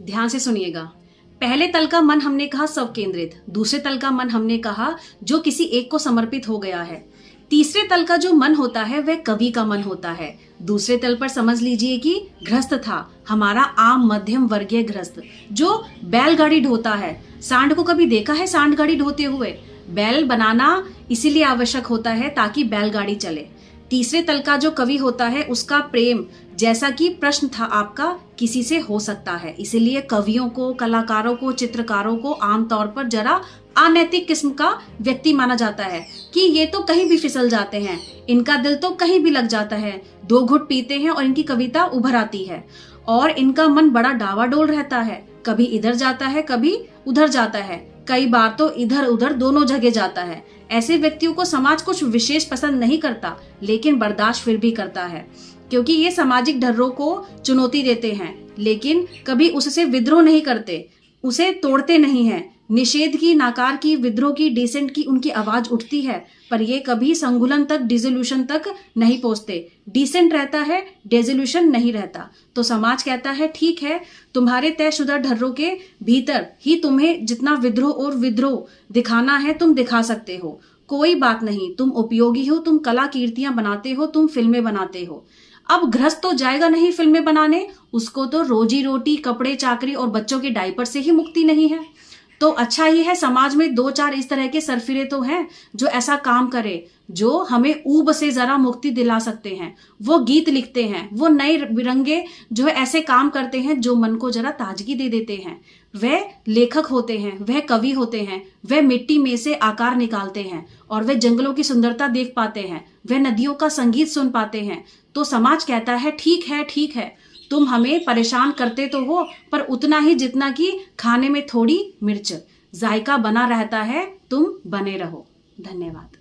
ध्यान से सुनिएगा। पहले तल का मन हमने कहा स्व केंद्रित, दूसरे तल का मन हमने कहा जो किसी एक को समर्पित हो गया है। तीसरे तल का जो मन होता है वह कवि का मन होता है। दूसरे तल पर समझ लीजिए कि गृहस्थ था, हमारा आम मध्यम वर्गीय गृहस्थ जो बैलगाड़ी ढोता है। सांड को कभी देखा है सांड गाड़ी ढोते हुए? बैल बनाना इसीलिए आवश्यक होता है ताकि बैलगाड़ी चले। तीसरे तल का जो कवि होता है उसका प्रेम, जैसा कि प्रश्न था आपका, किसी से हो सकता है। इसीलिए कवियों को, कलाकारों को, चित्रकारों को आमतौर पर जरा अनैतिक किस्म का व्यक्ति माना जाता है कि ये तो कहीं भी फिसल जाते हैं, इनका दिल तो कहीं भी लग जाता है, 2 घुट पीते हैं और इनकी कविता उभर आती है। और इनका मन बड़ा डावाडोल रहता है, कभी इधर जाता है कभी उधर जाता है, कई बार तो इधर उधर दोनों जगह जाता है। ऐसे व्यक्तियों को समाज कुछ विशेष पसंद नहीं करता, लेकिन बर्दाश्त फिर भी करता है, क्योंकि ये सामाजिक ढर्रों को चुनौती देते हैं, लेकिन कभी उससे विद्रोह नहीं करते, उसे तोड़ते नहीं हैं। निषेध की, नाकार की, विद्रोह की, डिसेंट की उनकी आवाज उठती है, पर ये कभी संगुलन तक, डिसोल्यूशन तक नहीं पहुंचते। डिसेंट रहता है, डिसोल्यूशन नहीं रहता। तो समाज कहता है ठीक है, तुम्हारे तयशुदा ढर्रों के भीतर ही तुम्हें जितना विद्रोह दिखाना है तुम दिखा सकते हो, कोई बात नहीं, तुम उपयोगी हो, तुम कला कीर्तियां बनाते हो, तुम फिल्में बनाते हो। अब गृहस्थ तो जाएगा नहीं फिल्में बनाने, उसको तो रोजी रोटी, कपड़े चाकरी और बच्चों के डायपर से ही मुक्ति नहीं है। तो अच्छा ही है समाज में 2-4 इस तरह के सरफिरे तो हैं जो ऐसा काम करे, जो हमें ऊब से जरा मुक्ति दिला सकते हैं। वो गीत लिखते हैं, वो नए बिरंगे जो है ऐसे काम करते हैं जो मन को जरा ताजगी दे देते हैं। वह लेखक होते हैं, वह कवि होते हैं, वह मिट्टी में से आकार निकालते हैं और वह जंगलों की सुंदरता देख पाते हैं, वह नदियों का संगीत सुन पाते हैं। तो समाज कहता है ठीक है, तुम हमें परेशान करते तो हो, पर उतना ही जितना कि खाने में थोड़ी मिर्च, जायका बना रहता है, तुम बने रहो। धन्यवाद।